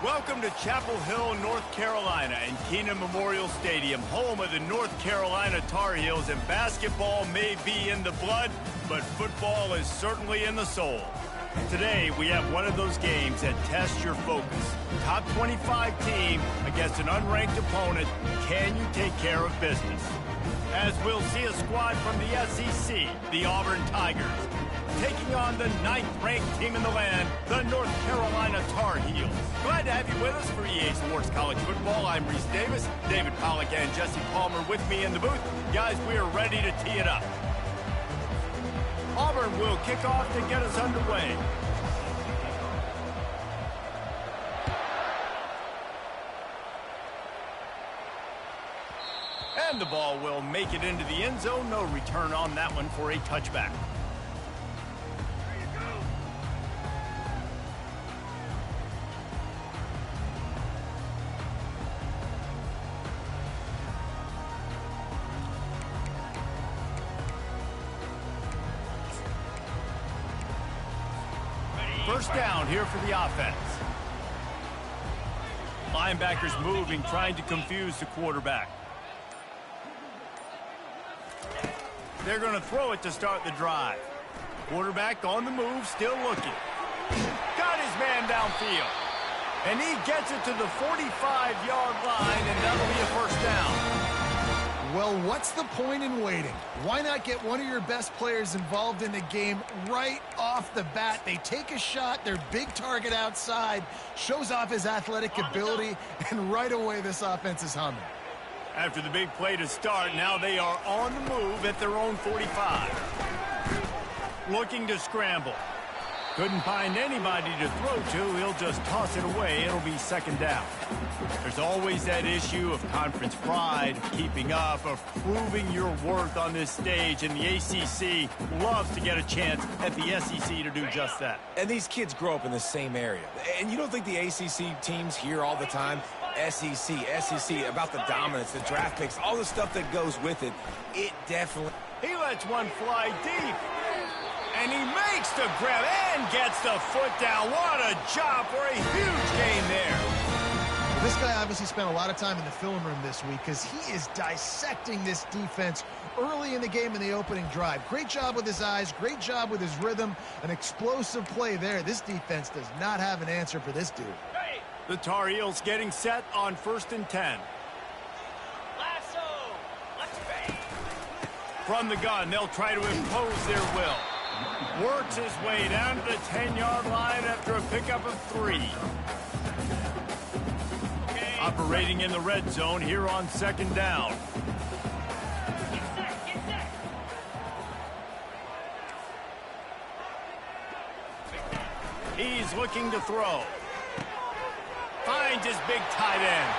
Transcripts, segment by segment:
Welcome to Chapel Hill, North Carolina, and Keenan Memorial Stadium, home of the North Carolina Tar Heels. And basketball may be in the blood, but football is certainly in the soul. Today, we have one of those games that tests your focus. Top 25 team against an unranked opponent. Can you take care of business? As we'll see a squad from the SEC, the Auburn Tigers, taking on the 9th-ranked team in the land, the North Carolina Tar Heels. Glad to have you with us for EA Sports College Football. I'm Reese Davis, David Pollack and Jesse Palmer with me in the booth. Guys, we are ready to tee it up. Auburn will kick off to get us underway. And the ball will make it into the end zone. No return on that one for a touchback. First down here for the offense. Linebackers moving, trying to confuse the quarterback. They're going to throw it to start the drive. Quarterback on the move, still looking. Got his man downfield. And he gets it to the 45-yard line, and that'll be a first down. Well, what's the point in waiting? Why not get one of your best players involved in the game right off the bat? They take a shot, their big target outside, shows off his athletic ability, and right away this offense is humming. After the big play to start, now they are on the move at their own 45. Looking to scramble. Couldn't find anybody to throw to. He'll just toss it away. It'll be second down. There's always that issue of conference pride, of keeping up, of proving your worth on this stage, and the ACC loves to get a chance at the SEC to do just that. And these kids grow up in the same area. And you don't think the ACC teams hear all the time, SEC, about the dominance, the draft picks, all the stuff that goes with it. It definitely... He lets one fly deep. And he makes the grab and gets the foot down. What a job for a huge gain there. Well, this guy obviously spent a lot of time in the film room this week because he is dissecting this defense early in the game in the opening drive. Great job with his eyes, great job with his rhythm, an explosive play there. This defense does not have an answer for this dude. The Tar Heels getting set on 1st and 10. From the gun, they'll try to impose their will. Works his way down to the 10-yard line after a pickup of 3. Operating in the red zone here on 2nd down. He's looking to throw. Finds his big tight end.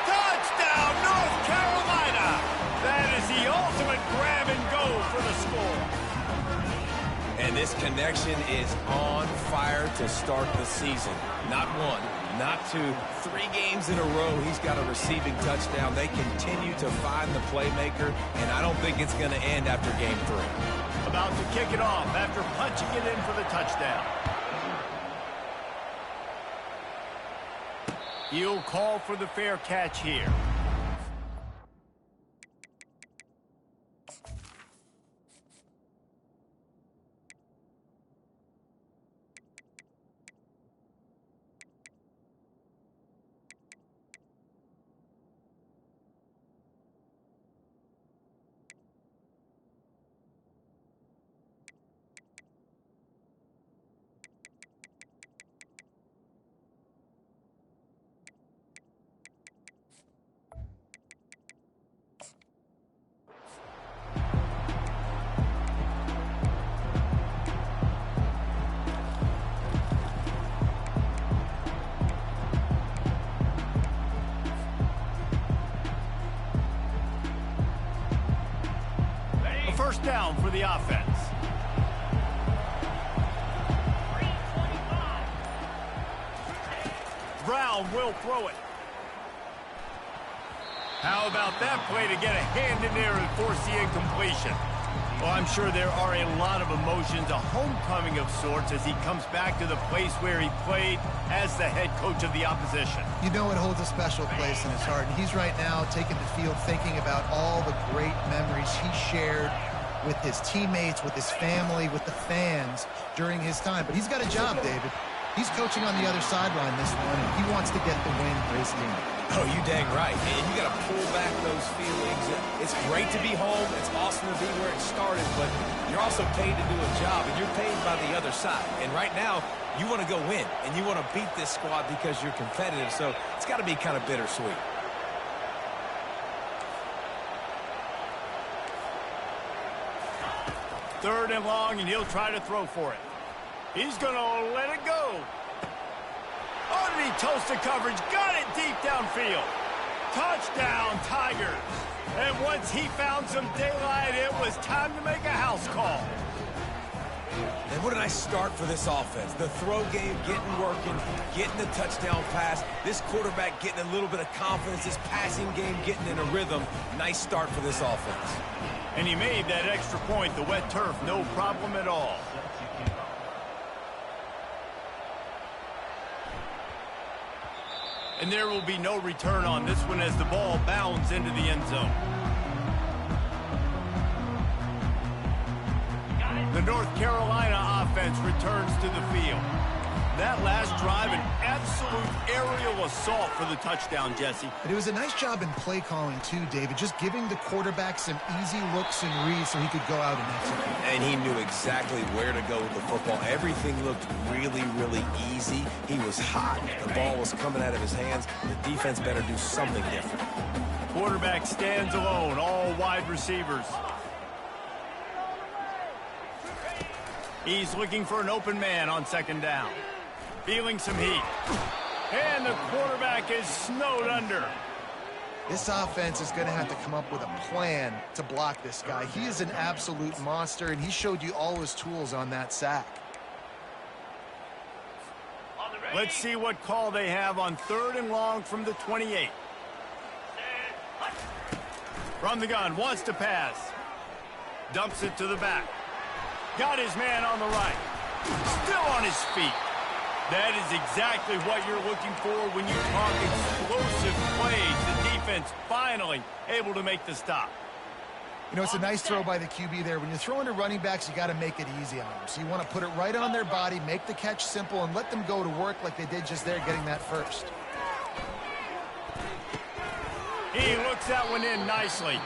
Touchdown, North Carolina! That is the ultimate grab and go for the score. And this connection is on fire to start the season. Not one, not two, 3 games in a row he's got a receiving touchdown. They continue to find the playmaker, and I don't think it's going to end after game 3. About to kick it off after punching it in for the touchdown. He'll call for the fair catch here. First down for the offense. Brown will throw it. How about that play to get a hand in there and force the incompletion? Well, I'm sure there are a lot of emotions, a homecoming of sorts, as he comes back to the place where he played as the head coach of the opposition. You know it holds a special place in his heart, and he's right now taking the field thinking about all the great memories he shared with his teammates, with his family, with the fans during his time. But he's got a job, David. He's coaching on the other sideline this one, and he wants to get the win for his team. Oh, you dang right. And you got to pull back those feelings. It's great to be home. It's awesome to be where it started, but you're also paid to do a job, and you're paid by the other side. And right now, you want to go win, and you want to beat this squad because you're competitive, so it's got to be kind of bittersweet. Third and long, and he'll try to throw for it. He's going to let it go. Oh, did he toast the coverage? Got it deep downfield. Touchdown, Tigers. And once he found some daylight, it was time to make a house call. And what a nice start for this offense. The throw game getting working, getting the touchdown pass. This quarterback getting a little bit of confidence. This passing game getting in a rhythm. Nice start for this offense. And he made that extra point. The wet turf, no problem at all. And there will be no return on this one as the ball bounds into the end zone. The North Carolina offense returns to the field. That last drive, an absolute aerial assault for the touchdown, Jesse. But it was a nice job in play calling, too, David, just giving the quarterback some easy looks and reads so he could go out and execute. And he knew exactly where to go with the football. Everything looked really, really easy. He was hot. The ball was coming out of his hands. The defense better do something different. Quarterback stands alone, all wide receivers. He's looking for an open man on second down. Feeling some heat. And the quarterback is snowed under. This offense is going to have to come up with a plan to block this guy. He is an absolute monster, and he showed you all his tools on that sack. Let's see what call they have on third and long from the 28. From the gun, wants to pass. Dumps it to the back. Got his man on the right. Still on his feet. That is exactly what you're looking for when you talk explosive plays. The defense finally able to make the stop. You know, it's a nice throw by the QB there. When you're throwing to running backs, you got to make it easy on them. So you want to put it right on their body, make the catch simple, and let them go to work like they did just there, getting that first. He looks that one in nicely.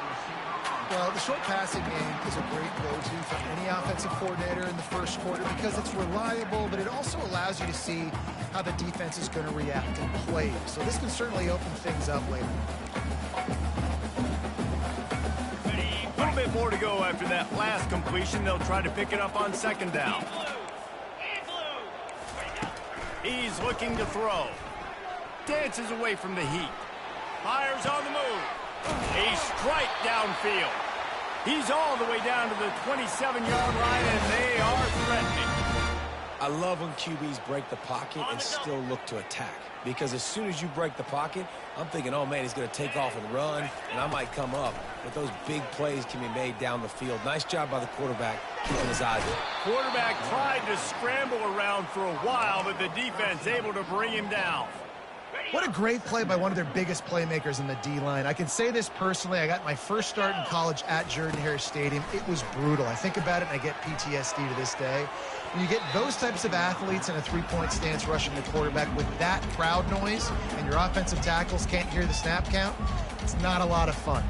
Well, the short passing game is a great go-to for any offensive coordinator in the first quarter because it's reliable, but it also allows you to see how the defense is going to react in plays. So this can certainly open things up later. A little bit more to go after that last completion. They'll try to pick it up on second down. He's looking to throw. Dances away from the heat. Fires on the move. A strike downfield. He's all the way down to the 27-yard line, and they are threatening. I love when QBs break the pocket and still look to attack. Because as soon as you break the pocket, I'm thinking, oh, man, he's going to take off and run, and I might come up. But those big plays can be made down the field. Nice job by the quarterback keeping his eyes on. Quarterback tried to scramble around for a while, but the defense able to bring him down. What a great play by one of their biggest playmakers in the D-line. I can say this personally. I got my first start in college at Jordan-Hare Stadium. It was brutal. I think about it, and I get PTSD to this day. When you get those types of athletes in a three-point stance rushing the quarterback with that crowd noise and your offensive tackles can't hear the snap count, it's not a lot of fun.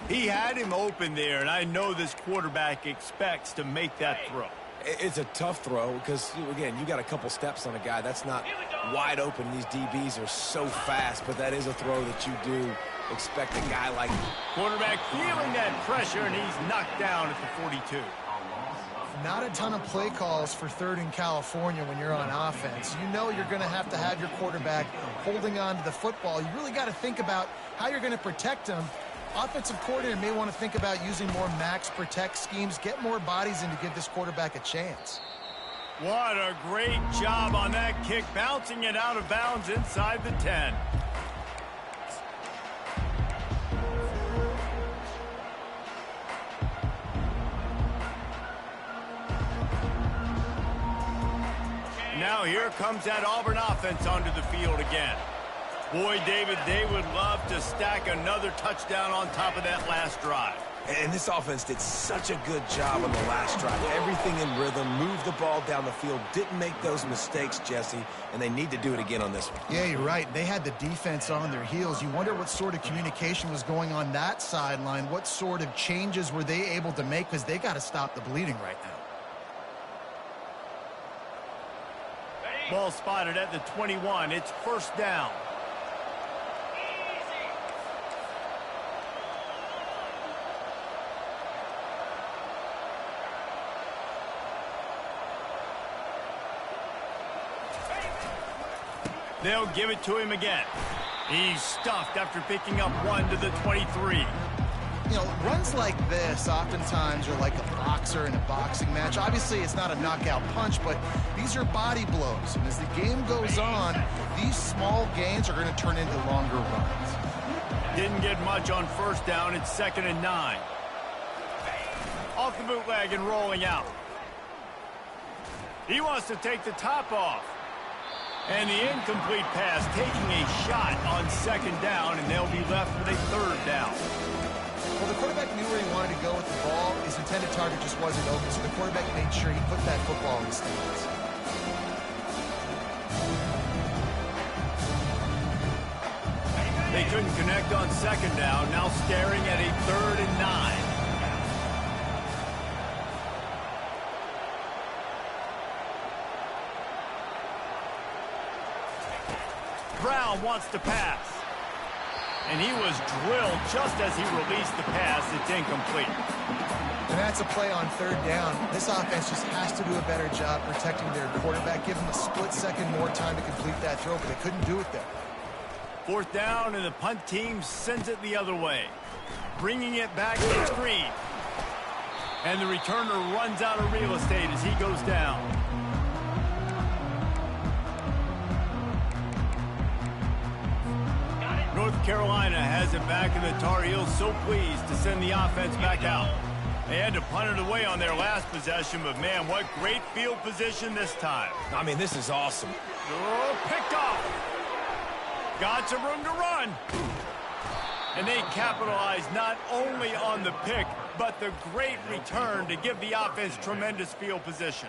He had him open there, and I know this quarterback expects to make that throw. It's a tough throw because, again, you got a couple steps on a guy. That's not wide open. These DBs are so fast, but that is a throw that you do expect a guy like him. Quarterback feeling that pressure, and he's knocked down at the 42. Not a ton of play calls for third in California when you're on offense. You know you're going to have your quarterback holding on to the football. You really got to think about how you're going to protect him. Offensive coordinator may want to think about using more max protect schemes, get more bodies in to give this quarterback a chance. What a great job on that kick, bouncing it out of bounds inside the 10. Now here comes that Auburn offense onto the field again. Boy, David, they would love to stack another touchdown on top of that last drive. And this offense did such a good job on the last drive. Everything in rhythm, moved the ball down the field, didn't make those mistakes, Jesse, and they need to do it again on this one. Yeah, you're right. They had the defense on their heels. You wonder what sort of communication was going on that sideline. What sort of changes were they able to make, because they got to stop the bleeding right now. Ball spotted at the 21. It's first down. They'll give it to him again. He's stuffed after picking up one to the 23. You know, runs like this oftentimes are like a boxer in a boxing match. Obviously, it's not a knockout punch, but these are body blows. And as the game goes on, these small gains are going to turn into longer runs. Didn't get much on first down. It's 2nd and 9. Off the bootleg and rolling out. He wants to take the top off. And the incomplete pass taking a shot on 2nd down, and they'll be left with a 3rd down. Well, the quarterback knew where he wanted to go with the ball. His intended target just wasn't open, so the quarterback made sure he put that football in the stands. They couldn't connect on 2nd down, now staring at a 3rd and 9. Brown wants to pass. And he was drilled just as he released the pass. It's incomplete. And that's a play on 3rd down. This offense just has to do a better job protecting their quarterback. Give him a split second more time to complete that throw, but they couldn't do it there. 4th down, and the punt team sends it the other way. Bringing it back to Green. And the returner runs out of real estate as he goes down. North Carolina has it back, and the Tar Heels so pleased to send the offense back out. They had to punt it away on their last possession, but man, what great field position this time. I mean, this is awesome. Oh, picked off. Got some room to run. And they capitalized not only on the pick, but the great return to give the offense tremendous field position.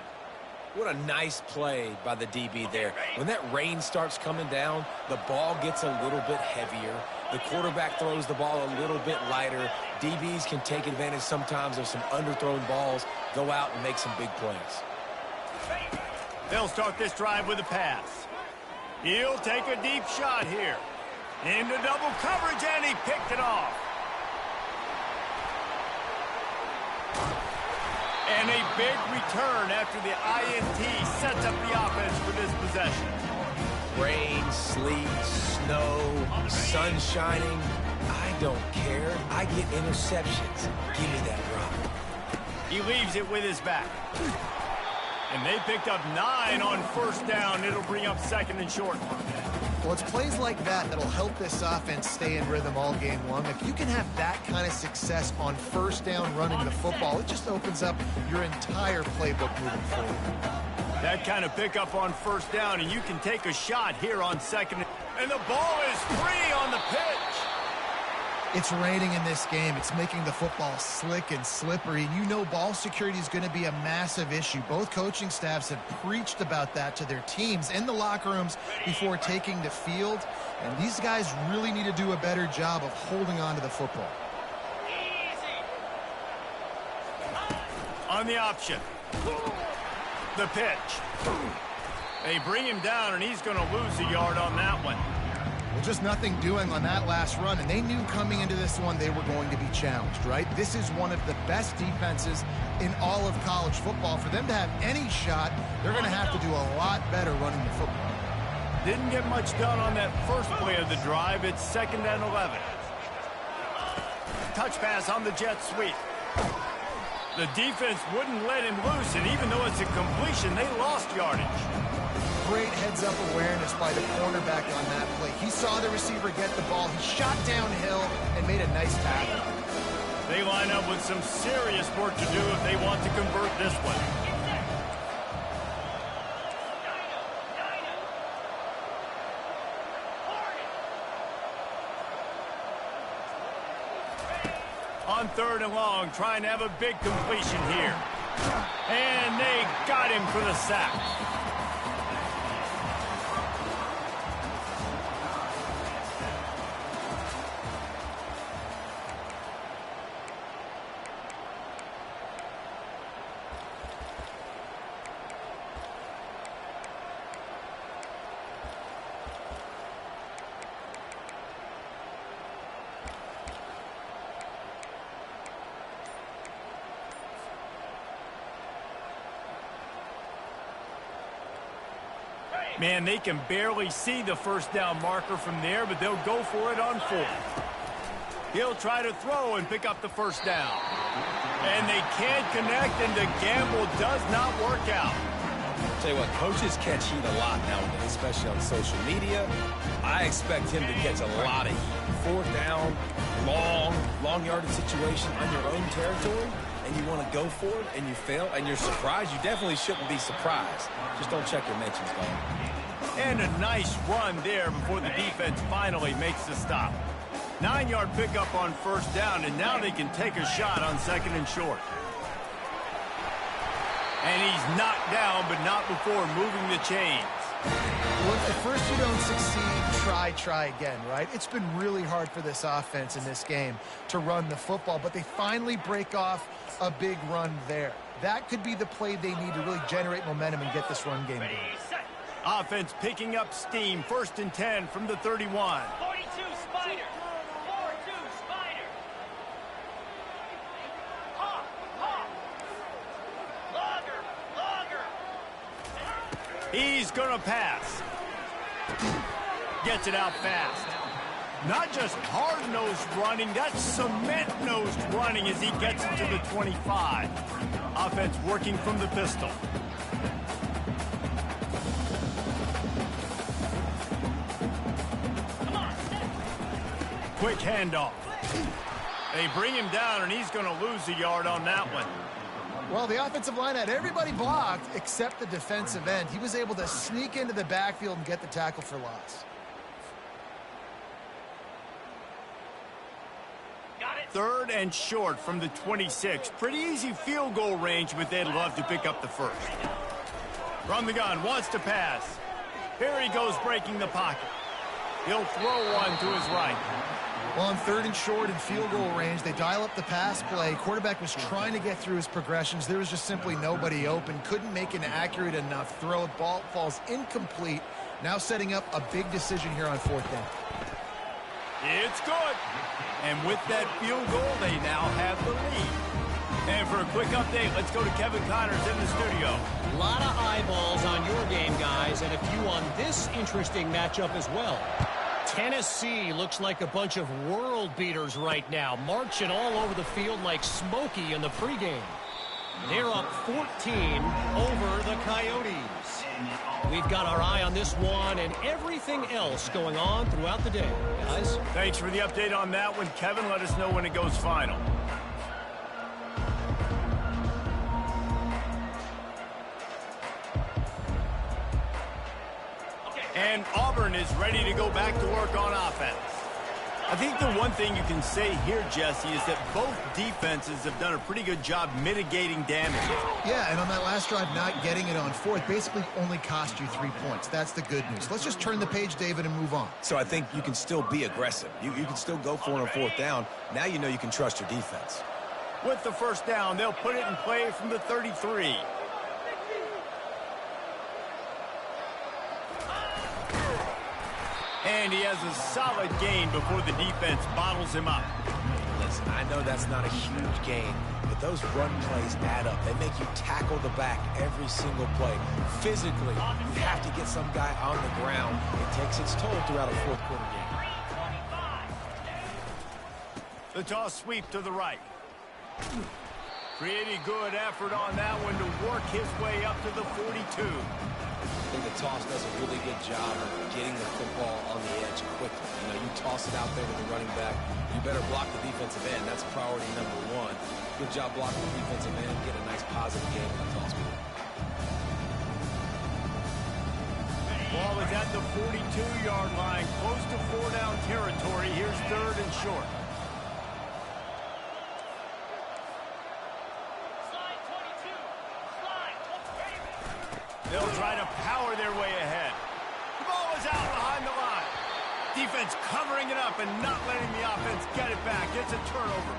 What a nice play by the DB there. When that rain starts coming down, the ball gets a little bit heavier. The quarterback throws the ball a little bit lighter. DBs can take advantage sometimes of some underthrown balls, go out and make some big plays. They'll start this drive with a pass. He'll take a deep shot here. Into double coverage, and he picked it off. And a big return after the INT sets up the offense for this possession. Rain, sleet, snow, sun shining. I don't care. I get interceptions. Give me that rock. He leaves it with his back. And they picked up 9 on first down. It'll bring up 2nd and short. Well, it's plays like that that'll help this offense stay in rhythm all game long. If you can have that kind of success on first down running the football, it just opens up your entire playbook moving forward. That kind of pickup on first down, and you can take a shot here on 2nd. And the ball is free on the pitch. It's raining in this game. It's making the football slick and slippery. You know ball security is going to be a massive issue. Both coaching staffs have preached about that to their teams in the locker rooms before taking the field. And these guys really need to do a better job of holding on to the football. On the option. The pitch. They bring him down, and he's going to lose a yard on that one. Well, just nothing doing on that last run, and they knew coming into this one they were going to be challenged, right? This is one of the best defenses in all of college football. For them to have any shot, they're going to have to do a lot better running the football. Didn't get much done on that first play of the drive. It's 2nd and 11. Touch pass on the jet sweep. The defense wouldn't let him loose, and even though it's a completion, they lost yardage. Great heads-up awareness by the cornerback on that play. He saw the receiver get the ball. He shot downhill and made a nice tackle. They line up with some serious work to do if they want to convert this one. On 3rd and long, trying to have a big completion here. And they got him for the sack. Man, they can barely see the first down marker from there, but they'll go for it on 4th. He'll try to throw and pick up the first down. And they can't connect, and the gamble does not work out. Tell you what, coaches catch heat a lot nowadays, especially on social media. I expect him to catch a lot of heat. 4th down, long yardage situation on your own territory, and you want to go for it, and you fail, and you're surprised. You definitely shouldn't be surprised. Just don't check your mentions, man. And a nice run there before the defense finally makes the stop. 9-yard pickup on 1st down, and now they can take a shot on 2nd and short. And he's knocked down, but not before moving the chains. Well, if at first you don't succeed, try again, right? It's been really hard for this offense in this game to run the football, but they finally break off a big run there. That could be the play they need to really generate momentum and get this run game going. Offense picking up steam. 1st and 10 from the 31. 42 Spider. 4-2 Spider. Hop. Longer. He's going to pass. Gets it out fast. Not just hard-nosed running, that's cement-nosed running as he gets into the 25. Offense working from the pistol. Quick handoff. They bring him down, and he's going to lose a yard on that one. Well, the offensive line had everybody blocked except the defensive end. He was able to sneak into the backfield and get the tackle for loss. Got it. 3rd and short from the 26. Pretty easy field goal range, but they'd love to pick up the first. From the gun, wants to pass. Here he goes breaking the pocket. He'll throw one to his right. Well, on 3rd and short and field goal range, they dial up the pass play. Quarterback was trying to get through his progressions. There was just simply nobody open. Couldn't make an accurate enough throw. Ball falls incomplete. Now setting up a big decision here on 4th down. It's good. And with that field goal, they now have the lead. And for a quick update, let's go to Kevin Connors in the studio. A lot of eyeballs on your game, guys, and a few on this interesting matchup as well. Tennessee looks like a bunch of world beaters right now, marching all over the field like Smokey in the pregame. They're up 14 over the Coyotes. We've got our eye on this one and everything else going on throughout the day, guys. Thanks for the update on that one, Kevin. Let us know when it goes final. And Auburn is ready to go back to work on offense. I think the one thing you can say here, Jesse, is that both defenses have done a pretty good job mitigating damage. Yeah, and on that last drive, not getting it on 4th basically only cost you 3 points. That's the good news. Let's just turn the page, David, and move on. So I think you can still be aggressive. You can still go for it on 4th down. Now you know you can trust your defense. With the first down, they'll put it in play from the 33. And he has a solid gain before the defense bottles him up. Listen, I know that's not a huge gain, but those run plays add up. They make you tackle the back every single play. Physically, you have to get some guy on the ground. It takes its toll throughout a 4th quarter game. The toss sweep to the right. Pretty good effort on that one to work his way up to the 42. I think the toss does a really good job of getting the football on the edge quickly. You know, you toss it out there with the running back, you better block the defensive end. That's priority number 1. Good job blocking the defensive end, get a nice positive game on the toss play. Ball is at the 42-yard line, close to 4-down territory. Here's 3rd and short. They'll try to power their way ahead. The ball is out behind the line. Defense covering it up and not letting the offense get it back. It's a turnover.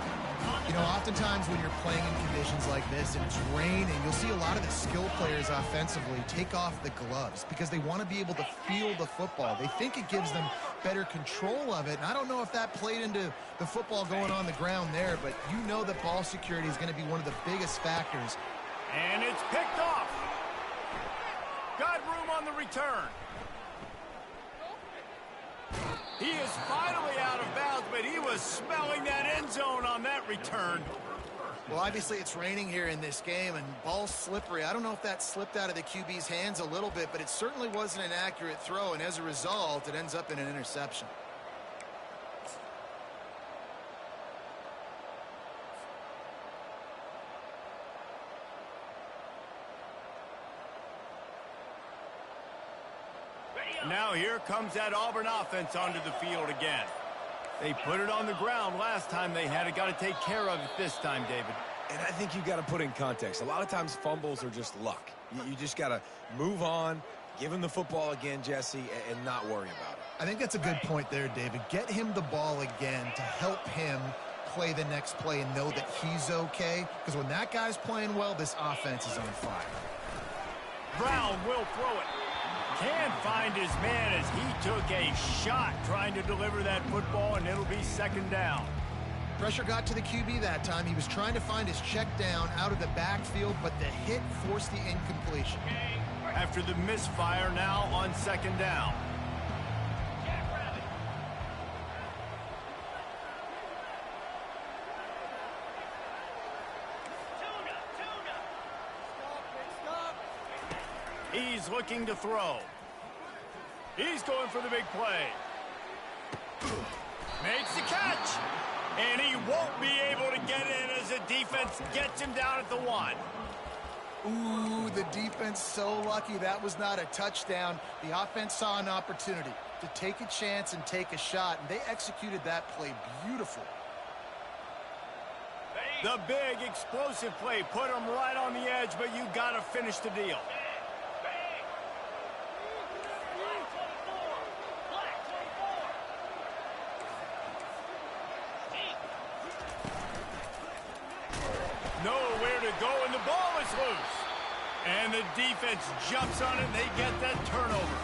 You know, oftentimes when you're playing in conditions like this and it's raining, you'll see a lot of the skill players offensively take off the gloves because they want to be able to feel the football. They think it gives them better control of it. And I don't know if that played into the football going on the ground there, but you know that ball security is going to be one of the biggest factors. And it's picked off. Got room on the return. He is finally out of bounds, but he was smelling that end zone on that return. Well, obviously it's raining here in this game, and ball's slippery. I don't know if that slipped out of the QB's hands a little bit, but it certainly wasn't an accurate throw, and as a result, it ends up in an interception. Now here comes that Auburn offense onto the field again. They put it on the ground last time they had it. Got to take care of it this time, David. And I think you've got to put in context. A lot of times fumbles are just luck. You just got to move on, give him the football again, Jesse, and not worry about it. I think that's a good point there, David. Get him the ball again to help him play the next play and know that he's okay. Because when that guy's playing well, this offense is on fire. Brown will throw it. Can't find his man as he took a shot trying to deliver that football, and it'll be second down. Pressure got to the QB that time. He was trying to find his check down out of the backfield, but the hit forced the incompletion. After the misfire, now on second down. He's looking to throw. He's going for the big play. Makes the catch. And he won't be able to get in as the defense gets him down at the 1. Ooh, the defense so lucky that was not a touchdown. The offense saw an opportunity to take a chance and take a shot, and they executed that play beautifully. The big explosive play put him right on the edge, but you got to finish the deal. Nowhere to go, and the ball is loose. And the defense jumps on it, and they get that turnover.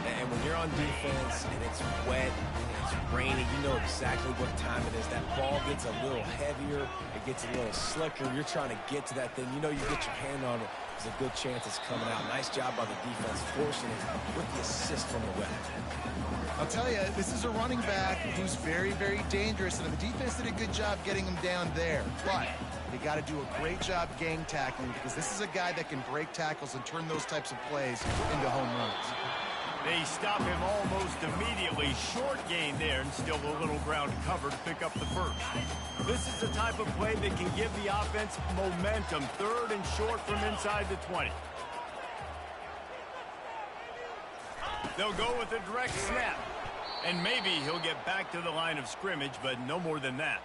And when you're on defense and it's wet and it's raining, you know exactly what time it is. That ball gets a little heavier. It gets a little slicker. You're trying to get to that thing. You know you get your hand on it. There's a good chance it's coming out. Nice job by the defense forcing it with the assist from the wet. I'll tell you, this is a running back who's very, very dangerous, and the defense did a good job getting him down there. But they got to do a great job gang tackling because this is a guy that can break tackles and turn those types of plays into home runs. They stop him almost immediately. Short gain there, and still a little ground cover to pick up the first. This is the type of play that can give the offense momentum. Third and short from inside the 20. They'll go with a direct snap. And maybe he'll get back to the line of scrimmage, but no more than that.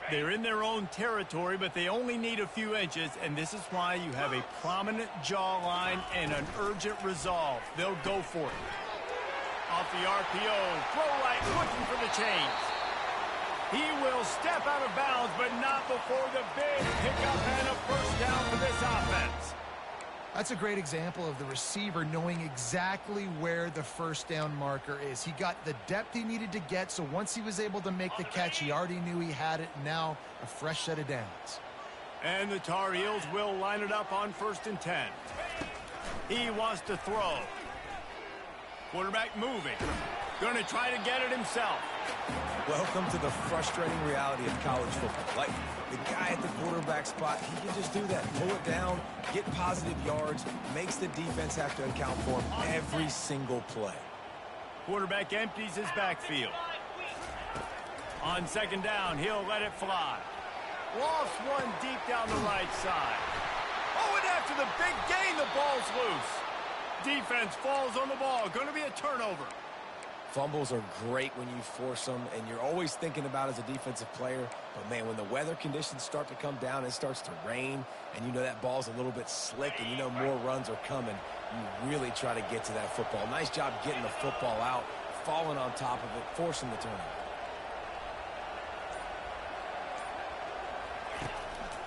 They're in their own territory, but they only need a few inches, and this is why you have a prominent jawline and an urgent resolve. They'll go for it. Off the RPO, throw right, looking for the chains. He will step out of bounds, but not before the big pickup and a first down for this offense. That's a great example of the receiver knowing exactly where the first down marker is. He got the depth he needed to get, so once he was able to make the catch, he already knew he had it. Now a fresh set of downs. And the Tar Heels will line it up on 1st and 10. He wants to throw. Quarterback moving. Going to try to get it himself. Welcome to the frustrating reality of college football. Like, the guy at the quarterback spot, he can just do that. Pull it down, get positive yards, makes the defense have to account for him every single play. Quarterback empties his backfield. On 2nd down, he'll let it fly. Lofts one deep down the right side. Oh, and after the big gain, the ball's loose. Defense falls on the ball. Going to be a turnover. Fumbles are great when you force them, and you're always thinking about as a defensive player. But, man, when the weather conditions start to come down, it starts to rain, and you know that ball's a little bit slick, and you know more runs are coming, you really try to get to that football. Nice job getting the football out, falling on top of it, forcing the turnover.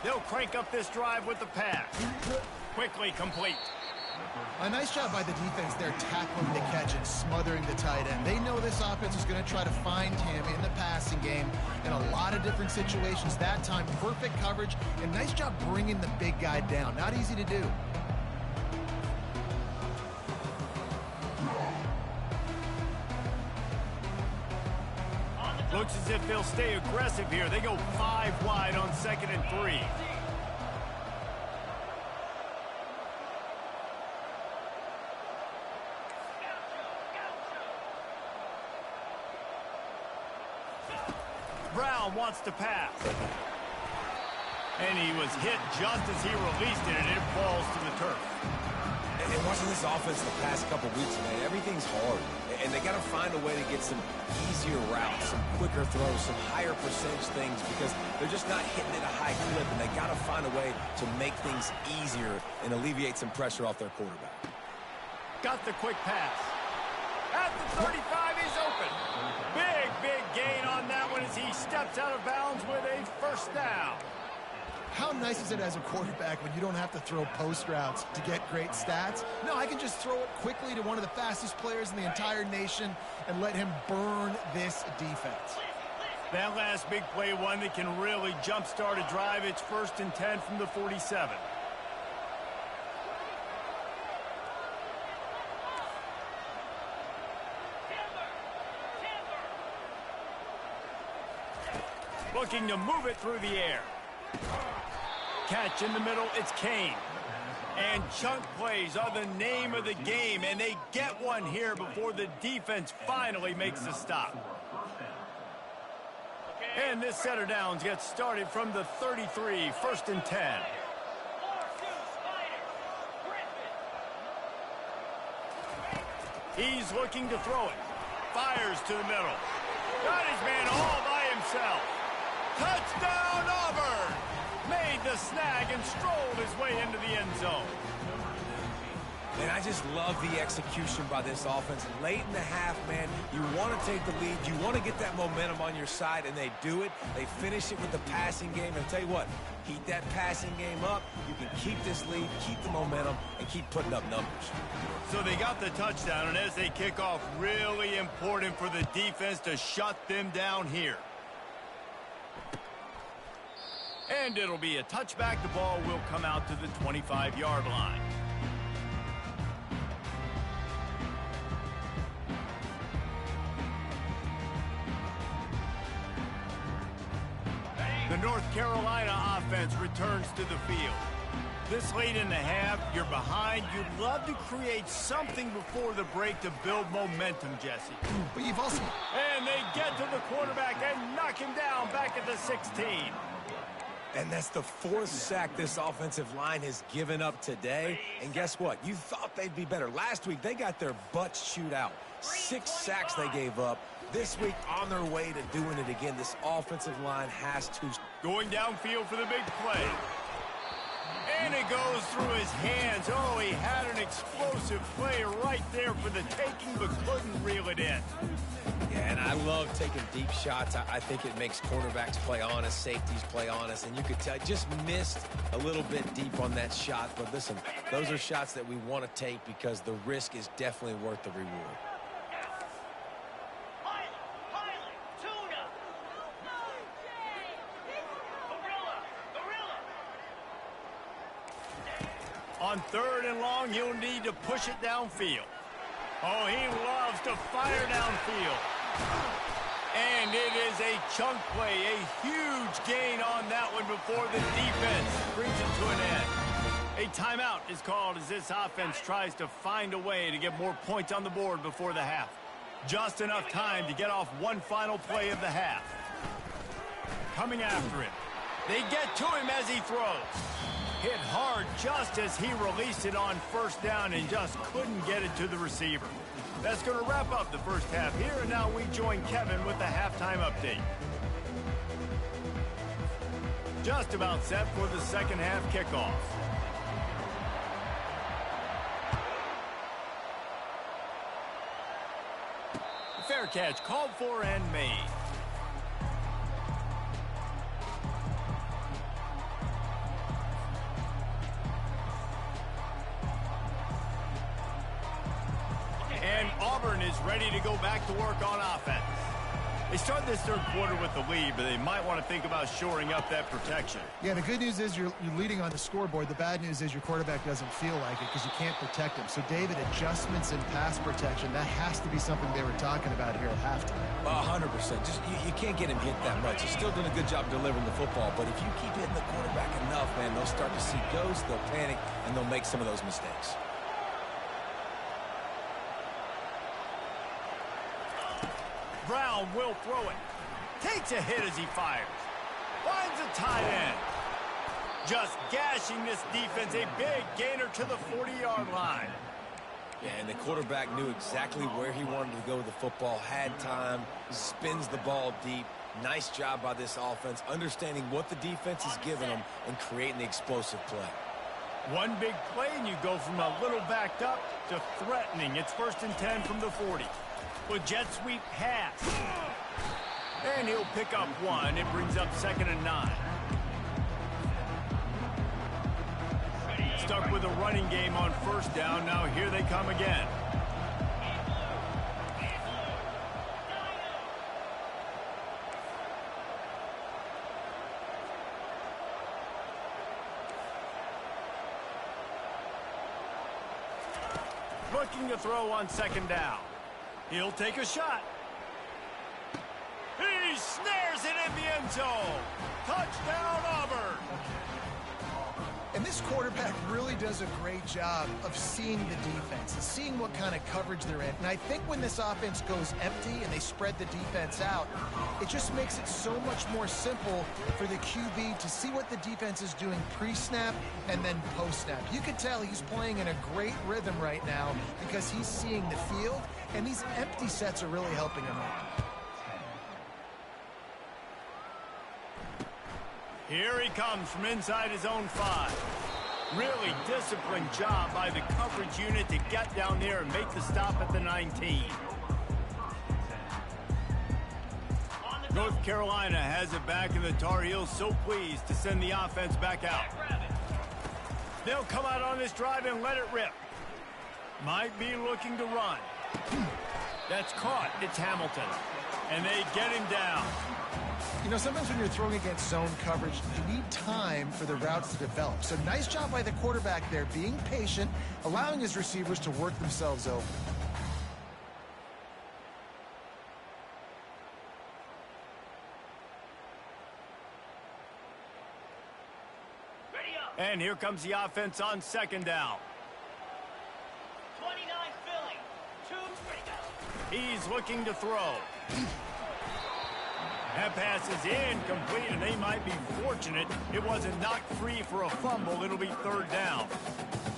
They'll crank up this drive with the pass. Quickly complete. A nice job by the defense there tackling the catch and smothering the tight end. They know this offense is going to try to find him in the passing game in a lot of different situations. That time, perfect coverage, and nice job bringing the big guy down. Not easy to do. Looks as if they'll stay aggressive here. They go 5 wide on 2nd and 3. Brown wants to pass. And he was hit just as he released it, and it falls to the turf. And watching this offense the past couple weeks, man, everything's hard. And they got to find a way to get some easier routes, some quicker throws, some higher percentage things because they're just not hitting at a high clip, and they got to find a way to make things easier and alleviate some pressure off their quarterback. Got the quick pass. At the 35, he's open. Big gain on that one as he steps out of bounds with a first down. How nice is it as a quarterback when you don't have to throw post routes to get great stats? No, I can just throw it quickly to one of the fastest players in the entire nation and let him burn this defense. That last big play, one that can really jumpstart a drive. It's 1st and 10 from the 47. Looking to move it through the air. Catch in the middle, it's Kane. And chunk plays are the name of the game, and they get one here before the defense finally makes the stop. And this set of downs gets started from the 33, 1st and 10. He's looking to throw it. Fires to the middle. Got his man all by himself. Touchdown, Auburn! Made the snag and strolled his way into the end zone. And I just love the execution by this offense. Late in the half, man, you want to take the lead. You want to get that momentum on your side, and they do it. They finish it with the passing game. And I'll tell you what, heat that passing game up. You can keep this lead, keep the momentum, and keep putting up numbers. So they got the touchdown, and as they kick off, really important for the defense to shut them down here. And it'll be a touchback. The ball will come out to the 25-yard line. The North Carolina offense returns to the field. This late in the half, you're behind. You'd love to create something before the break to build momentum, Jesse. But you've also... And they get to the quarterback and knock him down back at the 16. And that's the 4th sack this offensive line has given up today. And guess what? You thought they'd be better. Last week, they got their butts chewed out. 6 sacks they gave up. This week, on their way to doing it again. This offensive line has to... Going downfield for the big play. And it goes through his hands. Oh, he had an explosive play right there for the taking, but couldn't reel it in. Yeah, and I love taking deep shots. I think it makes cornerbacks play honest, safeties play honest, and you could tell just missed a little bit deep on that shot. But listen, those are shots that we want to take because the risk is definitely worth the reward. On 3rd and long, you'll need to push it downfield. Oh, he loves to fire downfield. And it is a chunk play, a huge gain on that one before the defense brings it to an end. A timeout is called as this offense tries to find a way to get more points on the board before the half. Just enough time to get off one final play of the half. Coming after him. They get to him as he throws. Hit hard just as he released it on first down and just couldn't get it to the receiver. That's going to wrap up the first half here, and now we join Kevin with the halftime update. Just about set for the second half kickoff. Fair catch called for and made. And Auburn is ready to go back to work on offense. They start this third quarter with the lead, but they might want to think about shoring up that protection. Yeah, the good news is you're leading on the scoreboard. The bad news is your quarterback doesn't feel like it because you can't protect him. So, David, adjustments in pass protection, that has to be something they were talking about here at halftime. 100%. Just you can't get him hit that much. He's still doing a good job delivering the football, but if you keep hitting the quarterback enough, man, they'll start to see ghosts, they'll panic, and they'll make some of those mistakes. Brown will throw it. Takes a hit as he fires. Finds a tight end. Just gashing this defense. A big gainer to the 40-yard line. Yeah, and the quarterback knew exactly where he wanted to go with the football, had time, spins the ball deep. Nice job by this offense, understanding what the defense is giving them and creating the explosive play. One big play, and you go from a little backed up to threatening. It's 1st and 10 from the 40. With jet sweep pass. And he'll pick up one. It brings up 2nd and 9. Stuck with a running game on first down. Now here they come again. Looking to throw on 2nd down. He'll take a shot. He snares it in the end zone. Touchdown, Auburn. And this quarterback really does a great job of seeing the defense and seeing what kind of coverage they're in. And I think when this offense goes empty and they spread the defense out, it just makes it so much more simple for the QB to see what the defense is doing pre-snap and then post-snap. You can tell he's playing in a great rhythm right now because he's seeing the field, and these empty sets are really helping him out. Here he comes from inside his own 5. Really disciplined job by the coverage unit to get down there and make the stop at the 19. North Carolina has it back, and the Tar Heels so pleased to send the offense back out. They'll come out on this drive and let it rip. Might be looking to run. That's caught. It's Hamilton. And they get him down. You know, sometimes when you're throwing against zone coverage, you need time for the routes to develop. So nice job by the quarterback there, being patient, allowing his receivers to work themselves open. And here comes the offense on 2nd down. 29 Philly. 2 He's looking to throw. That pass is incomplete, and they might be fortunate it wasn't knocked free for a fumble. It'll be 3rd down.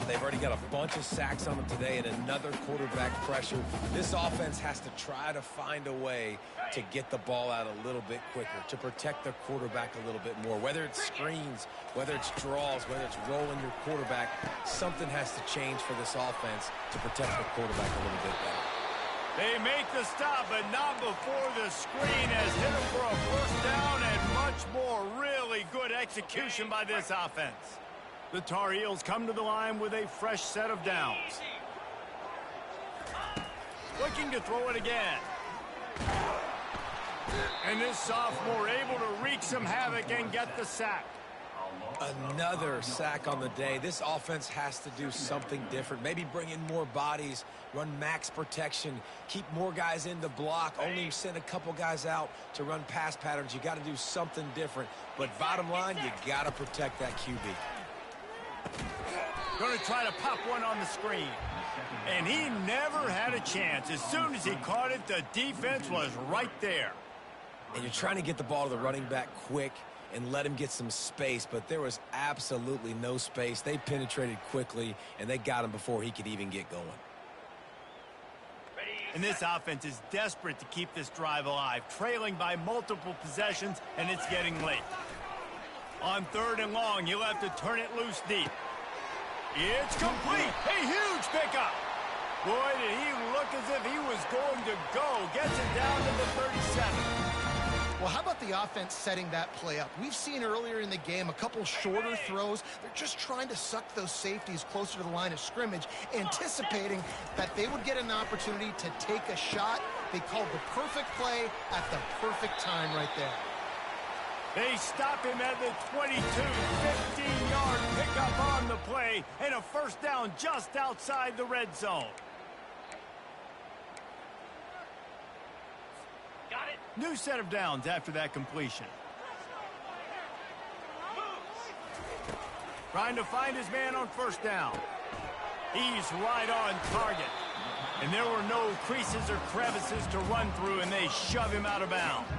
They've already got a bunch of sacks on them today and another quarterback pressure. This offense has to try to find a way to get the ball out a little bit quicker, to protect their quarterback a little bit more. Whether it's screens, whether it's draws, whether it's rolling your quarterback, something has to change for this offense to protect the quarterback a little bit better. They make the stop, but not before the screen has hit them for a 1st down, and much more really good execution by this offense. The Tar Heels come to the line with a fresh set of downs. Looking to throw it again. And this sophomore able to wreak some havoc and get the sack. Another sack on the day. This offense has to do something different. Maybe bring in more bodies, run max protection, keep more guys in the block, only send a couple guys out to run pass patterns. You got to do something different. But bottom line, you got to protect that QB. Going to try to pop one on the screen. And he never had a chance. As soon as he caught it, the defense was right there. And you're trying to get the ball to the running back quick and let him get some space, but there was absolutely no space. They penetrated quickly, and they got him before he could even get going. And this offense is desperate to keep this drive alive, trailing by multiple possessions, and it's getting late. On 3rd and long, you'll have to turn it loose deep. It's complete. A huge pickup. Boy, did he look as if he was going to go. Gets it down to the 37. Well, how about the offense setting that play up? We've seen earlier in the game a couple shorter throws. They're just trying to suck those safeties closer to the line of scrimmage, anticipating that they would get an opportunity to take a shot. They called the perfect play at the perfect time right there. They stop him at the 22, 15-yard pickup on the play, and a first down just outside the red zone. Got it. New set of downs after that completion. Trying to find his man on first down. He's right on target. And there were no creases or crevices to run through, and they shove him out of bounds.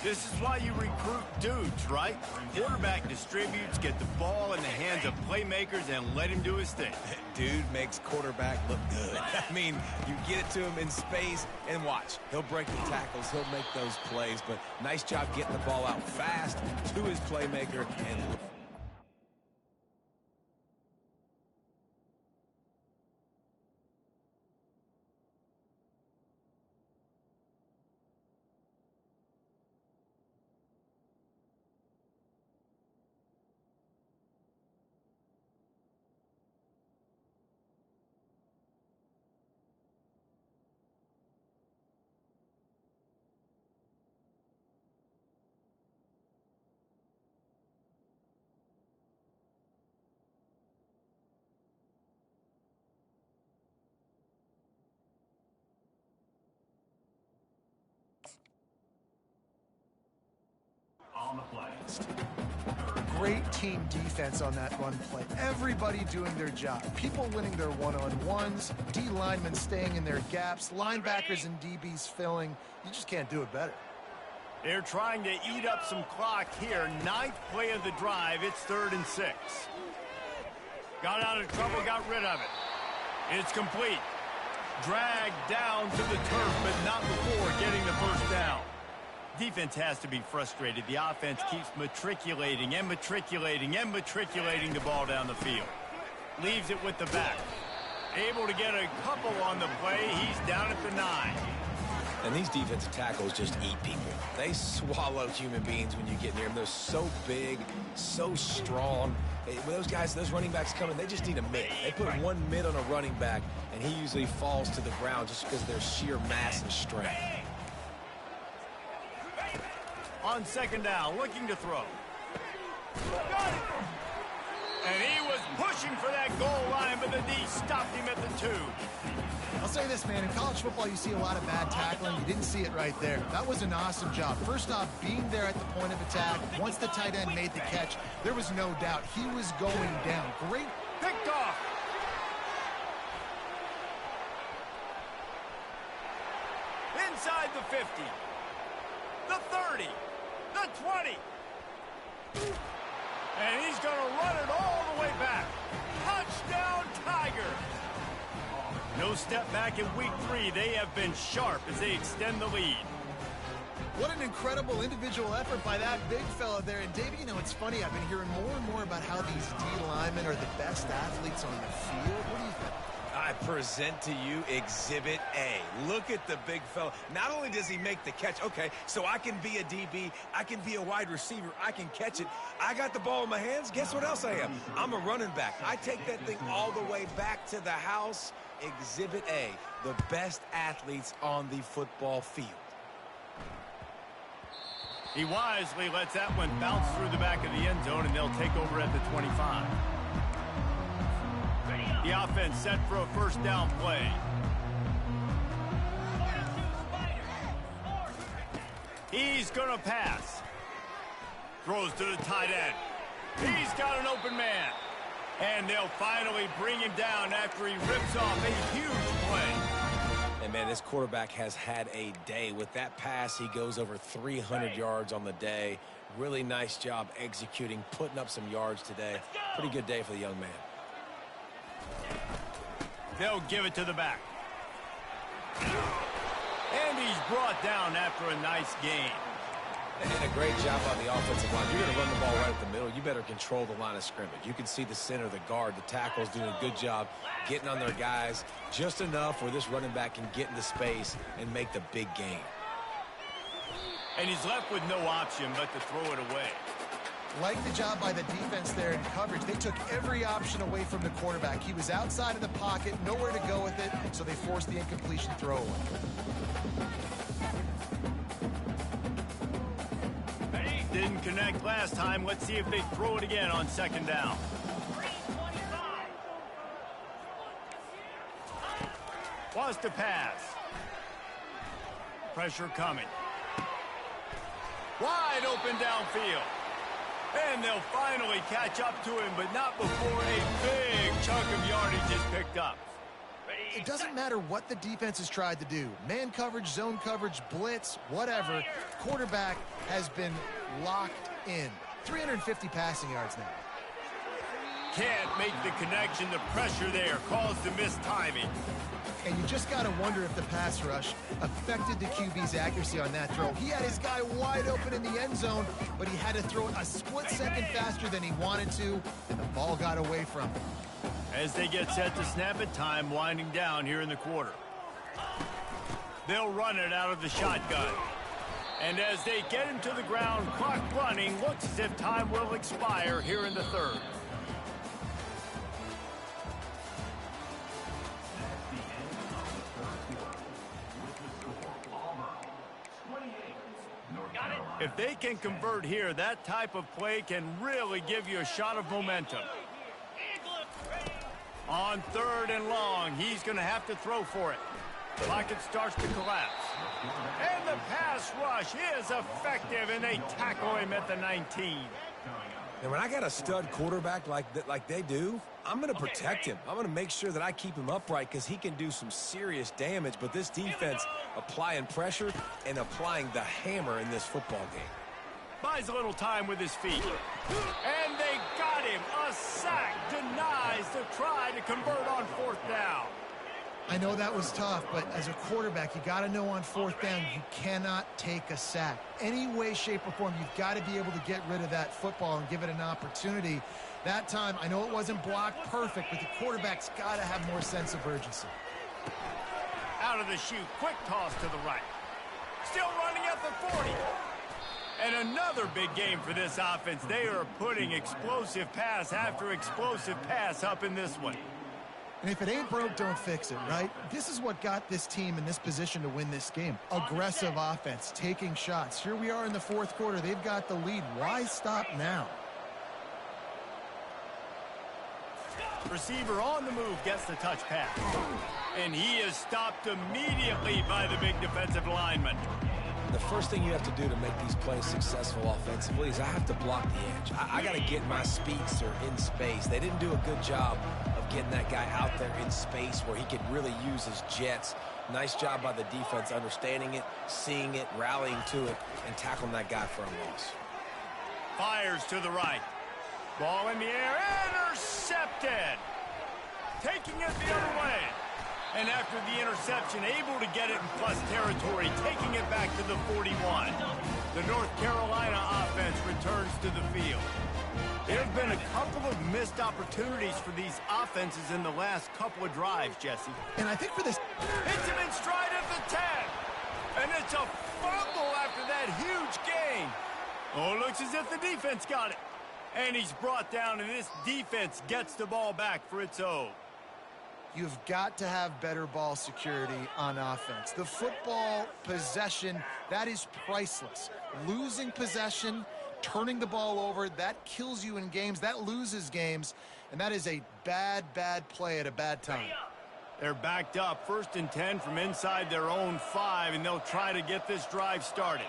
This is why you recruit dudes, right? Quarterback distributes, get the ball in the hands of playmakers, and let him do his thing. Dude makes quarterback look good. I mean, you get it to him in space, and watch. He'll break the tackles. He'll make those plays, but nice job getting the ball out fast to his playmaker and On the play. Great team defense on that run play. Everybody doing their job. People winning their one-on-ones, D linemen staying in their gaps, linebackers and DBs filling. You just can't do it better. They're trying to eat up some clock here. 9th play of the drive. It's 3rd and 6. Got out of trouble, got rid of it. It's complete. Dragged down to the turf, but not before getting the first down. Defense has to be frustrated. The offense keeps matriculating and matriculating and matriculating the ball down the field. Leaves it with the back. Able to get a couple on the play. He's down at the 9. And these defensive tackles just eat people. They swallow human beings when you get near them. They're so big, so strong. When those guys, those running backs come in, they just need a mid. They put one mid on a running back, and he usually falls to the ground just because of their sheer mass and strength. On 2nd down, looking to throw. And he was pushing for that goal line, but the D stopped him at the 2. I'll say this, man. In college football, you see a lot of bad tackling. You didn't see it right there. That was an awesome job. First off, being there at the point of attack. Once the tight end made the catch, there was no doubt he was going down. Great. Picked off. Inside the 50. The 30. The 20. And he's going to run it all the way back. Touchdown, Tiger. No step back in week 3. They have been sharp as they extend the lead. What an incredible individual effort by that big fella there. And, Davey, you know, it's funny. I've been hearing more and more about how these D linemen are the best athletes on the field. What do you think? I present to you Exhibit A. Look at the big fella. Not only does he make the catch, okay, so I can be a DB, I can be a wide receiver, I can catch it. I got the ball in my hands. Guess what else I am? I'm a running back. I take that thing all the way back to the house. Exhibit A, the best athletes on the football field. He wisely lets that one bounce through the back of the end zone, and they'll take over at the 25. The offense set for a first down play. He's going to pass. Throws to the tight end. He's got an open man. And they'll finally bring him down after he rips off a huge play. And Man, this quarterback has had a day. With that pass, he goes over 300 yards on the day. Really nice job executing, putting up some yards today. Pretty good day for the young man. They'll give it to the back. And he's brought down after a nice gain. And a great job on the offensive line. You're going to run the ball right at the middle. You better control the line of scrimmage. You can see the center, the guard, the tackles doing a good job getting on their guys just enough where this running back can get into space and make the big gain. And he's left with no option but to throw it away. Like the job by the defense there in coverage. They took every option away from the quarterback. He was outside of the pocket, nowhere to go with it, so they forced the incompletion throwaway. Didn't connect last time. Let's see if they throw it again on second down. Wants to pass. Pressure coming. Wide open downfield. And they'll finally catch up to him, but not before a big chunk of yardage is picked up. It doesn't matter what the defense has tried to do. Man coverage, zone coverage, blitz, whatever. Quarterback has been locked in. 350 passing yards now. Can't make the connection. The pressure there caused the missed timing. And you just got to wonder if the pass rush affected the QB's accuracy on that throw. He had his guy wide open in the end zone, but he had to throw it a split second faster than he wanted to, and the ball got away from him. As they get set to snap it, time winding down here in the quarter. They'll run it out of the shotgun. And as they get him to the ground, clock running, looks as if time will expire here in the third. If they can convert here, that type of play can really give you a shot of momentum. On third and long, he's going to have to throw for it. Pocket starts to collapse. And the pass rush is effective, and they tackle him at the 19. And when I got a stud quarterback like they do, I'm going to protect him. I'm going to make sure that I keep him upright because he can do some serious damage. But this defense applying pressure and applying the hammer in this football game. Buys a little time with his feet. And they got him. A sack denies the try to convert on fourth down. I know that was tough, but as a quarterback, you got to know on fourth down, you cannot take a sack. Any way, shape, or form, you've got to be able to get rid of that football and give it an opportunity. That time, I know it wasn't blocked perfect, but the quarterback's got to have more sense of urgency. Out of the chute, quick toss to the right. Still running at the 40. And another big game for this offense. They are putting explosive pass after explosive pass up in this one. And if it ain't broke, don't fix it, right? This is what got this team in this position to win this game. Aggressive offense, taking shots. Here we are in the fourth quarter. They've got the lead. Why stop now? Receiver on the move gets the touch pass. And he is stopped immediately by the big defensive lineman. The first thing you have to do to make these plays successful offensively is I have to block the edge. I got to get my speedster in space. They didn't do a good job of getting that guy out there in space where he could really use his jets. Nice job by the defense understanding it, seeing it, rallying to it, and tackling that guy for a loss. Fires to the right. Ball in the air, intercepted. Taking it the other way. And after the interception, able to get it in plus territory, taking it back to the 41. The North Carolina offense returns to the field. There have been a couple of missed opportunities for these offenses in the last couple of drives, Jesse. And I think for this... Hits him in stride at the 10. And it's a fumble after that huge gain. Oh, looks as if the defense got it. And he's brought down, and this defense gets the ball back for its own. You've got to have better ball security on offense. The football possession, that is priceless. Losing possession, turning the ball over, that kills you in games, that loses games, and that is a bad, bad play at a bad time. They're backed up, 1st and 10 from inside their own 5, and they'll try to get this drive started.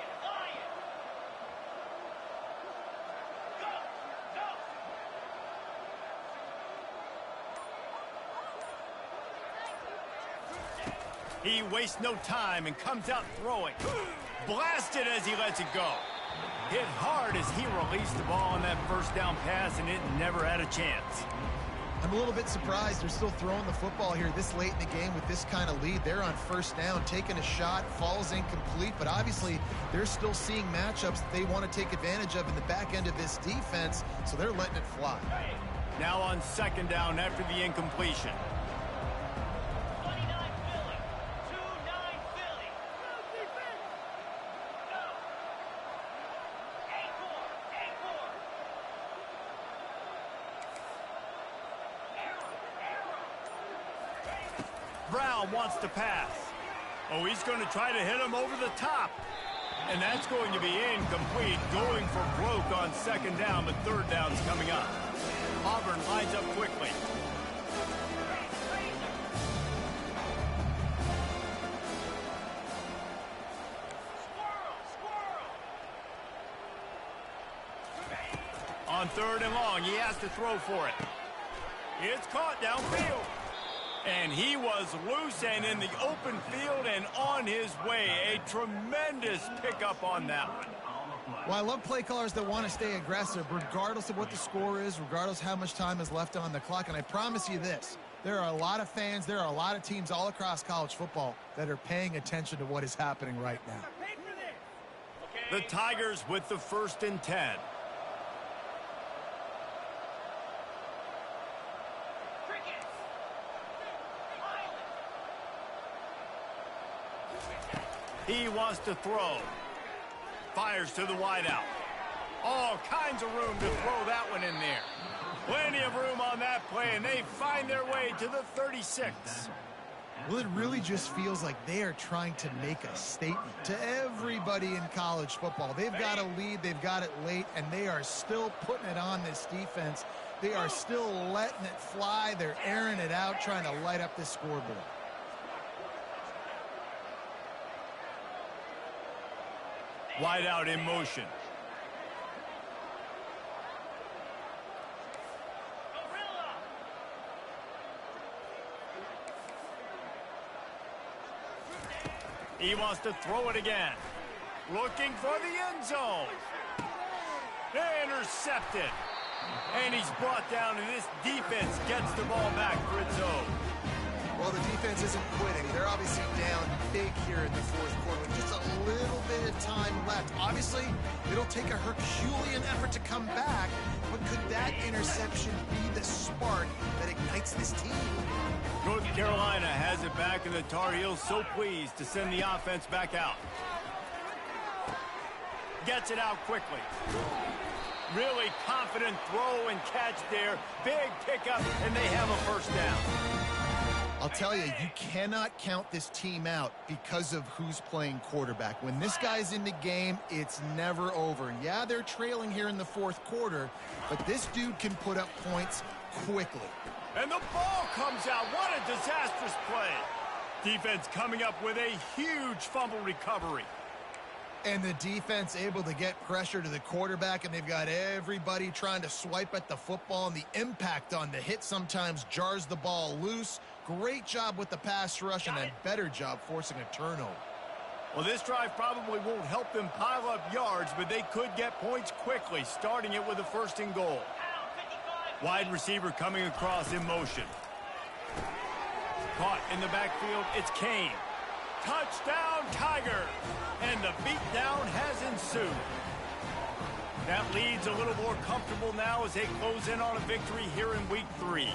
He wastes no time and comes out throwing. Blasted as he lets it go. Hit hard as he released the ball on that first down pass, and it never had a chance. I'm a little bit surprised they're still throwing the football here this late in the game with this kind of lead. They're on first down, taking a shot, falls incomplete, but obviously they're still seeing matchups that they want to take advantage of in the back end of this defense, so they're letting it fly. Now on second down after the incompletion. 29 Philly. 2-9 Philly. Go defense. Go. 8-4. Brown wants to pass. Oh, he's going to try to hit him over the top. And that's going to be incomplete, going for broke on second down, but third down's coming up. Auburn lines up quickly. On third and long, he has to throw for it. It's caught downfield. And he was loose and in the open field and on his way. A tremendous pickup on that one. Well, I love play callers that want to stay aggressive regardless of what the score is, regardless how much time is left on the clock. And I promise you this, there are a lot of fans, there are a lot of teams all across college football that are paying attention to what is happening right now. The Tigers with the 1st and 10. He wants to throw. Fires to the wideout. All kinds of room to throw that one in there. Plenty of room on that play, and they find their way to the 36. Well, it really just feels like they are trying to make a statement to everybody in college football. They've got a lead, they've got it late, and they are still putting it on this defense. They are still letting it fly. They're airing it out, trying to light up this scoreboard. Wide out in motion. He wants to throw it again. Looking for the end zone. Intercepted. And he's brought down, and this defense gets the ball back for its own. Well, the defense isn't quitting. They're obviously down big here in the fourth quarter with just a little bit of time left. Obviously, it'll take a Herculean effort to come back, but could that interception be the spark that ignites this team? North Carolina has it back, and the Tar Heels so pleased to send the offense back out. Gets it out quickly. Really confident throw and catch there. Big pickup, and they have a first down. I'll tell you, you cannot count this team out because of who's playing quarterback. When this guy's in the game, it's never over. Yeah, they're trailing here in the fourth quarter, but this dude can put up points quickly. And the ball comes out. What a disastrous play. Defense coming up with a huge fumble recovery. And the defense able to get pressure to the quarterback, and they've got everybody trying to swipe at the football, and the impact on the hit sometimes jars the ball loose. Great job with the pass rush, and a better job forcing a turnover. Well, this drive probably won't help them pile up yards, but they could get points quickly, starting it with a 1st and goal. Wide receiver coming across in motion. Caught in the backfield, it's Kane. Touchdown, Tiger! And the beatdown has ensued. That lead's a little more comfortable now as they close in on a victory here in week 3.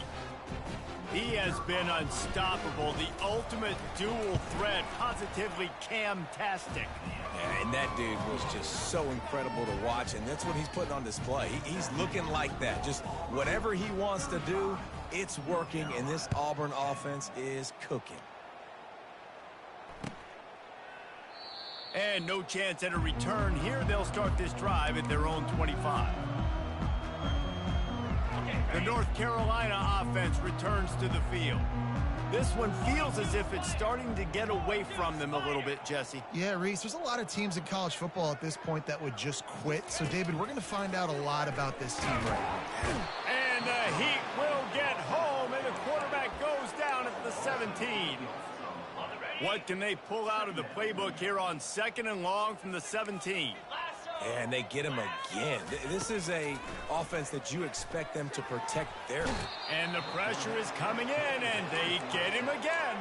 He has been unstoppable, the ultimate dual threat, positively Cam-tastic. Yeah, and that dude was just so incredible to watch, and that's what he's putting on display. He's looking like that. Just whatever he wants to do, it's working, and this Auburn offense is cooking. And no chance at a return here. They'll start this drive at their own 25. The North Carolina offense returns to the field. This one feels as if it's starting to get away from them a little bit, Jesse. Yeah, Reese, there's a lot of teams in college football at this point that would just quit. So, David, we're going to find out a lot about this team right now. And the Heat will get home, and the quarterback goes down at the 17. What can they pull out of the playbook here on 2nd and long from the 17? And they get him again. This is a offense that you expect them to protect their... And the pressure is coming in, and they get him again.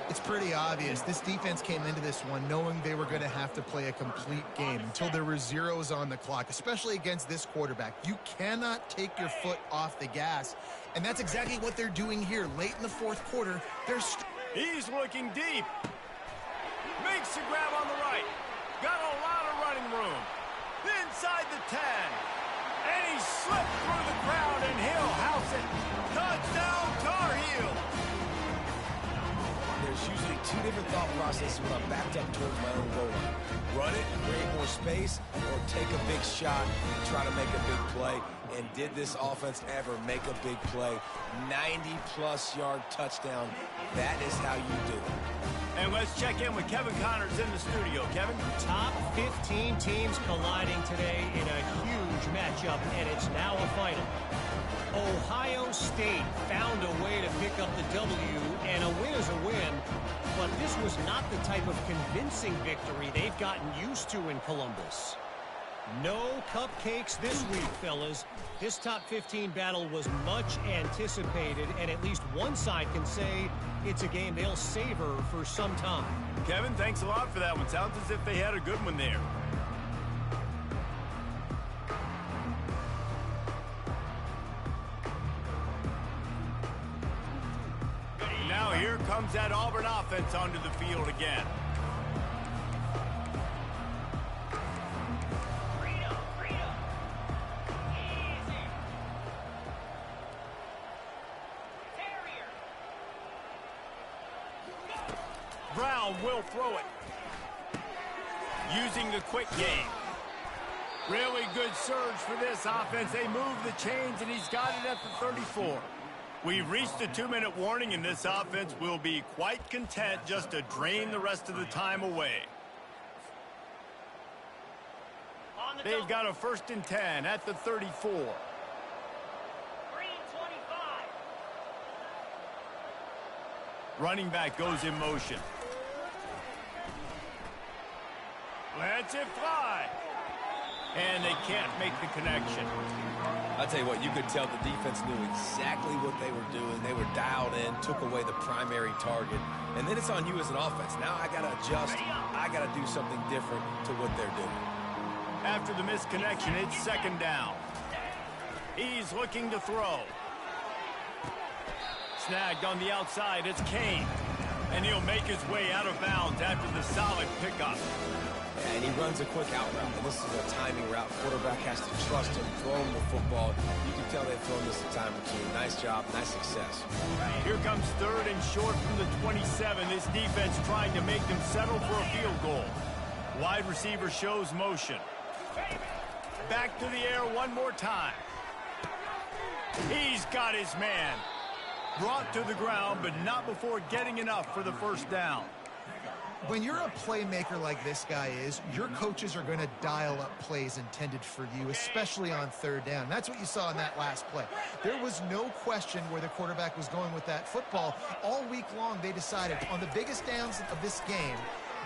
It's pretty obvious. This defense came into this one knowing they were going to have to play a complete game until there were zeros on the clock, especially against this quarterback. You cannot take your foot off the gas, and that's exactly what they're doing here. Late in the fourth quarter, He's looking deep. Makes the grab on the right. Got a lot of running room. Inside the 10. And he slipped through the crowd, and he'll house it. Touchdown, Tar Heels. There's usually two different thought processes when I'm backed up towards my own goal line. Run it, create more space, or take a big shot and try to make a big play. And did this offense ever make a big play? 90-plus yard touchdown. That is how you do it. And let's check in with Kevin Connors in the studio. Kevin? Top 15 teams colliding today in a huge matchup, and it's now a final. Ohio State found a way to pick up the W, and a win is a win, but this was not the type of convincing victory they've gotten used to in Columbus. No cupcakes this week, fellas. This top 15 battle was much anticipated, and at least one side can say it's a game they'll savor for some time. Kevin, thanks a lot for that one. Sounds as if they had a good one there. Now here comes that Auburn offense onto the field again. Brown will throw it. Using the quick game. Really good surge for this offense. They move the chains, and he's got it at the 34. We've reached a 2-minute warning, and this offense will be quite content just to drain the rest of the time away. They've got a 1st and 10 at the 34. Green 25. Running back goes in motion. Lets it fly. And they can't make the connection. I'll tell you what, you could tell the defense knew exactly what they were doing. They were dialed in, took away the primary target. And then it's on you as an offense. Now I got to adjust. I got to do something different to what they're doing. After the misconnection, it's 2nd down. He's looking to throw. Snagged on the outside, it's Kane. And he'll make his way out of bounds after the solid pickup. And he runs a quick out route. And this is a timing route. Quarterback has to trust him, throw him the football. You can tell they've thrown this a time or two. Nice job, nice success. Here comes 3rd and short from the 27. This defense trying to make them settle for a field goal. Wide receiver shows motion. Back to the air one more time. He's got his man. Brought to the ground, but not before getting enough for the 1st down. When you're a playmaker like this guy is, your coaches are going to dial up plays intended for you, especially on 3rd down. That's what you saw in that last play. There was no question where the quarterback was going with that football. All week long, they decided on the biggest downs of this game,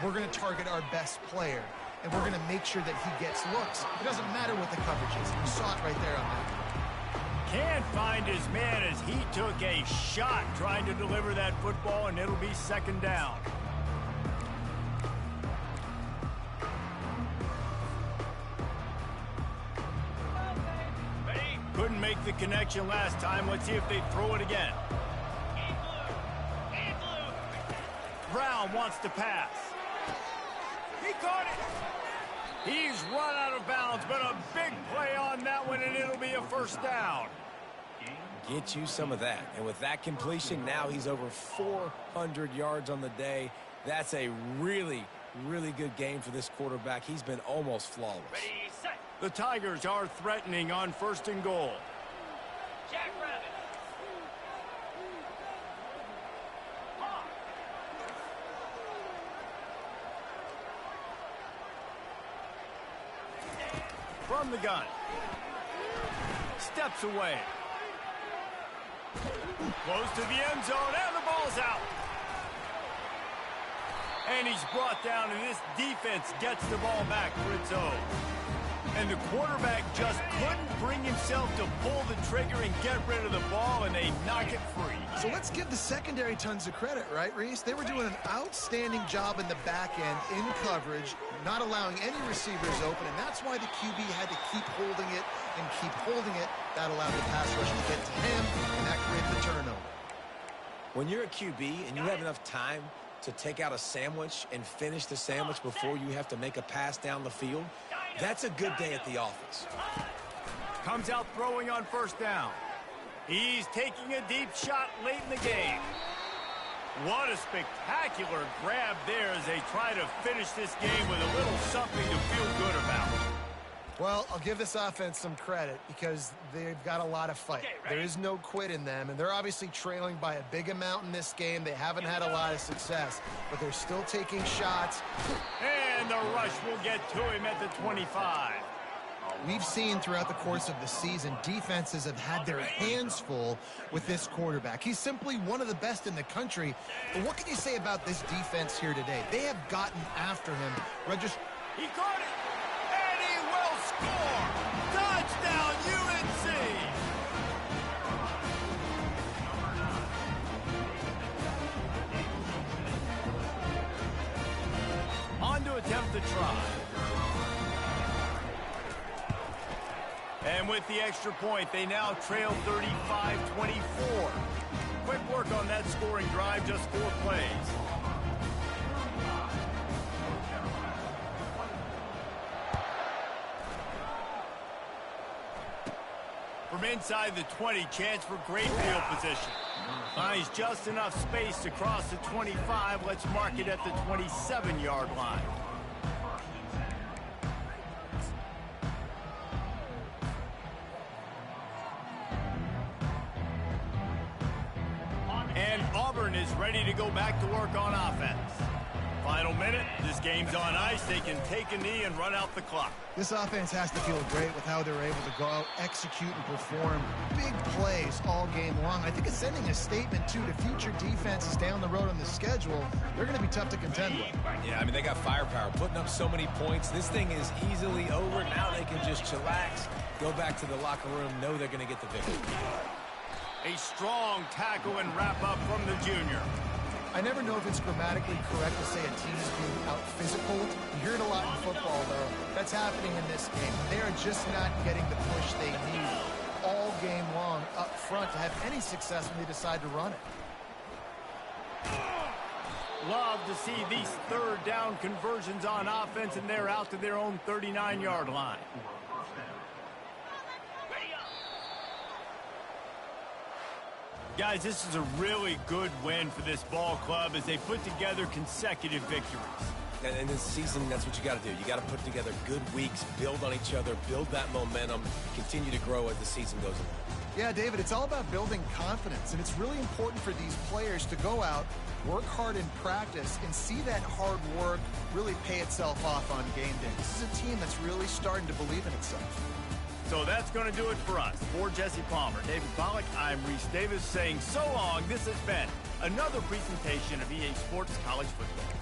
we're going to target our best player, and we're going to make sure that he gets looks. It doesn't matter what the coverage is. You saw it right there on that. Can't find his man as he took a shot trying to deliver that football, and it'll be 2nd down. Couldn't make the connection last time. Let's see if they throw it again. Brown wants to pass. He caught it. He's run out of bounds, but a big play on that one, and it'll be a 1st down. Get you some of that. And with that completion, now he's over 400 yards on the day. That's a really, really good game for this quarterback. He's been almost flawless. Ready, set. The Tigers are threatening on 1st and goal. Jackrabbit. From the gun. Steps away. Close to the end zone, and the ball's out. And he's brought down, and this defense gets the ball back for its own. And the quarterback just couldn't bring himself to pull the trigger and get rid of the ball, and they knock it free. So let's give the secondary tons of credit, right, Reese? They were doing an outstanding job in the back end, in coverage, not allowing any receivers open, and that's why the QB had to keep holding it and keep holding it. That allowed the pass rush to get to him, and that created the turnover. When you're a QB and you have enough time to take out a sandwich and finish the sandwich before you have to make a pass down the field, that's a good day at the office. Comes out throwing on first down. He's taking a deep shot late in the game. What a spectacular grab there as they try to finish this game with a little something to feel good about. Well, I'll give this offense some credit because they've got a lot of fight. There is no quit in them, and they're obviously trailing by a big amount in this game. They haven't had a lot of success, but they're still taking shots. And the rush will get to him at the 25. We've seen throughout the course of the season, defenses have had their hands full with this quarterback. He's simply one of the best in the country. But what can you say about this defense here today? They have gotten after him. He caught it, and he will score. Touchdown, UNC. On to attempt the try. And with the extra point, they now trail 35-24. Quick work on that scoring drive, just 4 plays. From inside the 20, chance for great field position. Finds just enough space to cross the 25. Let's mark it at the 27-yard line. And Auburn is ready to go back to work on offense. Final minute, this game's on ice. They can take a knee and run out the clock. This offense has to feel great with how they're able to go out, execute, and perform big plays all game long. I think it's sending a statement, too, to future defenses down the road on the schedule. They're going to be tough to contend with. Yeah, I mean, they got firepower, putting up so many points. This thing is easily over. Now they can just chillax, go back to the locker room, know they're going to get the victory. A strong tackle and wrap up from the junior. I never know if it's grammatically correct to say a team is being out-physical. You hear it a lot in football, though. That's happening in this game. They are just not getting the push they need all game long up front to have any success when they decide to run it. Love to see these third down conversions on offense, and they're out to their own 39-yard line. Guys, this is a really good win for this ball club as they put together consecutive victories. And this season, that's what you got to do. You got to put together good weeks, build on each other, build that momentum, continue to grow as the season goes along. Yeah, David, it's all about building confidence, and it's really important for these players to go out, work hard in practice, and see that hard work really pay itself off on game day. This is a team that's really starting to believe in itself. So that's going to do it for us. For Jesse Palmer, David Pollack, I'm Reese Davis saying so long. This has been another presentation of EA Sports College Football.